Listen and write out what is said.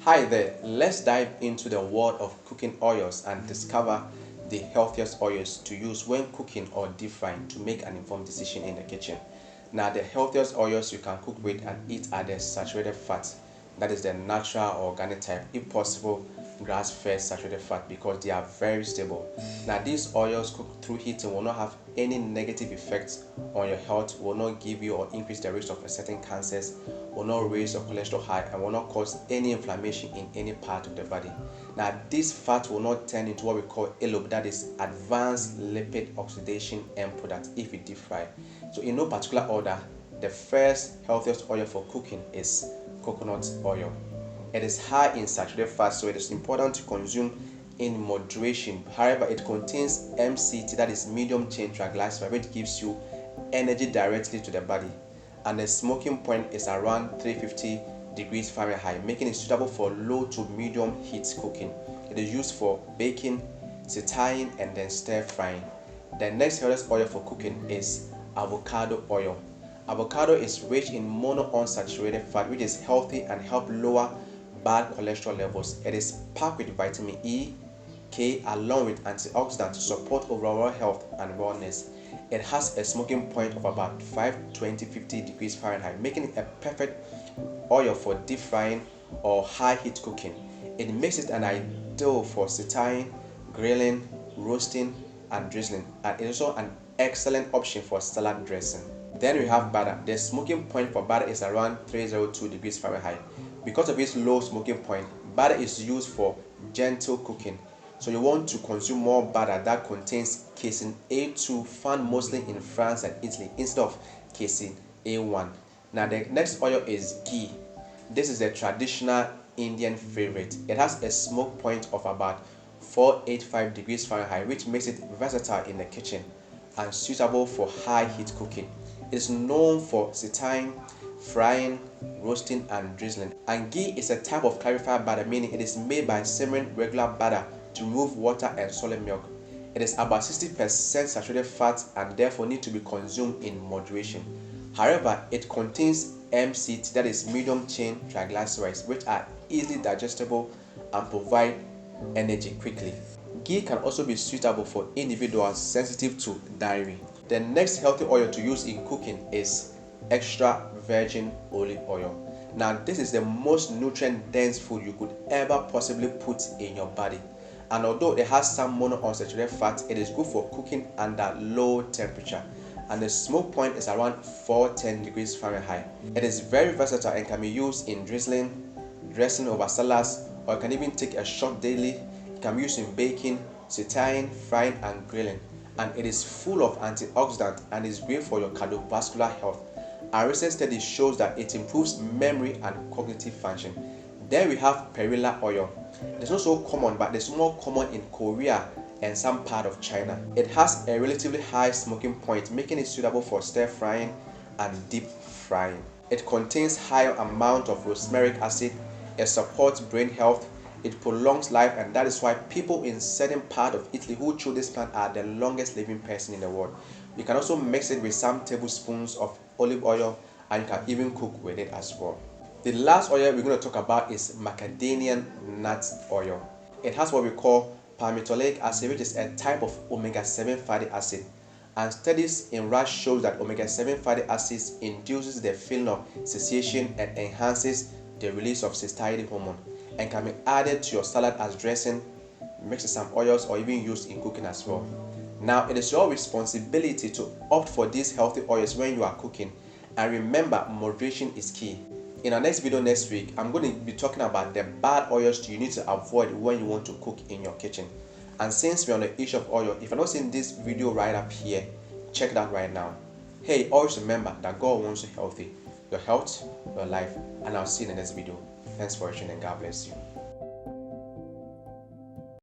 Hi there, let's dive into the world of cooking oils and discover the healthiest oils to use when cooking or deep frying to make an informed decision in the kitchen. Now, the healthiest oils you can cook with and eat are the saturated fats, that is the natural or organic type, if possible grass-fed saturated fat, because they are very stable. Now, these oils cooked through heating will not have any negative effects on your health, will not give you or increase the risk of certain cancers, will not raise your cholesterol high, and will not cause any inflammation in any part of the body. Now, this fat will not turn into what we call ALOEP, that is advanced lipid oxidation end product, if you deep fry. So in no particular order, the first healthiest oil for cooking is coconut oil. It is high in saturated fat, so it is important to consume in moderation. However, it contains MCT, that is medium chain triglyceride, which gives you energy directly to the body, and the smoking point is around 350 degrees Fahrenheit, making it suitable for low to medium heat cooking. It is used for baking, sauteing, and then stir frying. The next healthiest oil for cooking is avocado oil. Avocado is rich in monounsaturated fat, which is healthy and help lower bad cholesterol levels. It is packed with vitamin E, K, along with antioxidants to support overall health and wellness. It has a smoking point of about 520-50 degrees Fahrenheit, making it a perfect oil for deep frying or high heat cooking. It makes it an ideal for sauteing, grilling, roasting, and drizzling, and it is also an excellent option for salad dressing. Then we have butter. The smoking point for butter is around 302 degrees Fahrenheit. Because of its low smoking point, butter is used for gentle cooking. So you want to consume more butter that contains casein A2, found mostly in France and Italy, instead of casein A1. Now the next oil is ghee. This is a traditional Indian favorite. It has a smoke point of about 485 degrees Fahrenheit, which makes it versatile in the kitchen and suitable for high heat cooking. It is known for sauteing, frying, roasting, and drizzling. And ghee is a type of clarified butter, meaning it is made by simmering regular butter to remove water and solid milk. It is about 60% saturated fat and therefore need to be consumed in moderation. However, it contains MCT, that is medium chain triglycerides, which are easily digestible and provide energy quickly. Ghee can also be suitable for individuals sensitive to dairy. The next healthy oil to use in cooking is extra virgin olive oil. Now, this is the most nutrient-dense food you could ever possibly put in your body. And although it has some monounsaturated fat, it is good for cooking under low temperature. And the smoke point is around 410 degrees Fahrenheit. It is very versatile and can be used in drizzling, dressing over salads, or you can even take a shot daily. It can be used in baking, sauteing, frying, and grilling. And it is full of antioxidants and is great for your cardiovascular health. A recent study shows that it improves memory and cognitive function. Then we have Perilla oil. It's not so common, but it's more common in Korea and some part of China. It has a relatively high smoking point, making it suitable for stir frying and deep frying. It contains high amount of rosmarinic acid. It supports brain health. It prolongs life, and that is why people in certain part of Italy who chew this plant are the longest living person in the world. You can also mix it with some tablespoons of olive oil, and you can even cook with it as well. The last oil we're going to talk about is Macadamia Nut Oil. It has what we call palmitoleic acid, which is a type of omega-7 fatty acid. And studies in rats show that omega-7 fatty acids induces the feeling of satiation and enhances the release of satiety hormone, and can be added to your salad as dressing, mixed with some oils, or even used in cooking as well. Now, it is your responsibility to opt for these healthy oils when you are cooking, and remember, moderation is key. In our next video next week, I'm going to be talking about the bad oils you need to avoid when you want to cook in your kitchen. And since we're on the issue of oil, if you're not seeing this video right up here, check it out right now. Hey, always remember that God wants you healthy, your health, your life, and I'll see you in the next video. Thanks for watching and God bless you.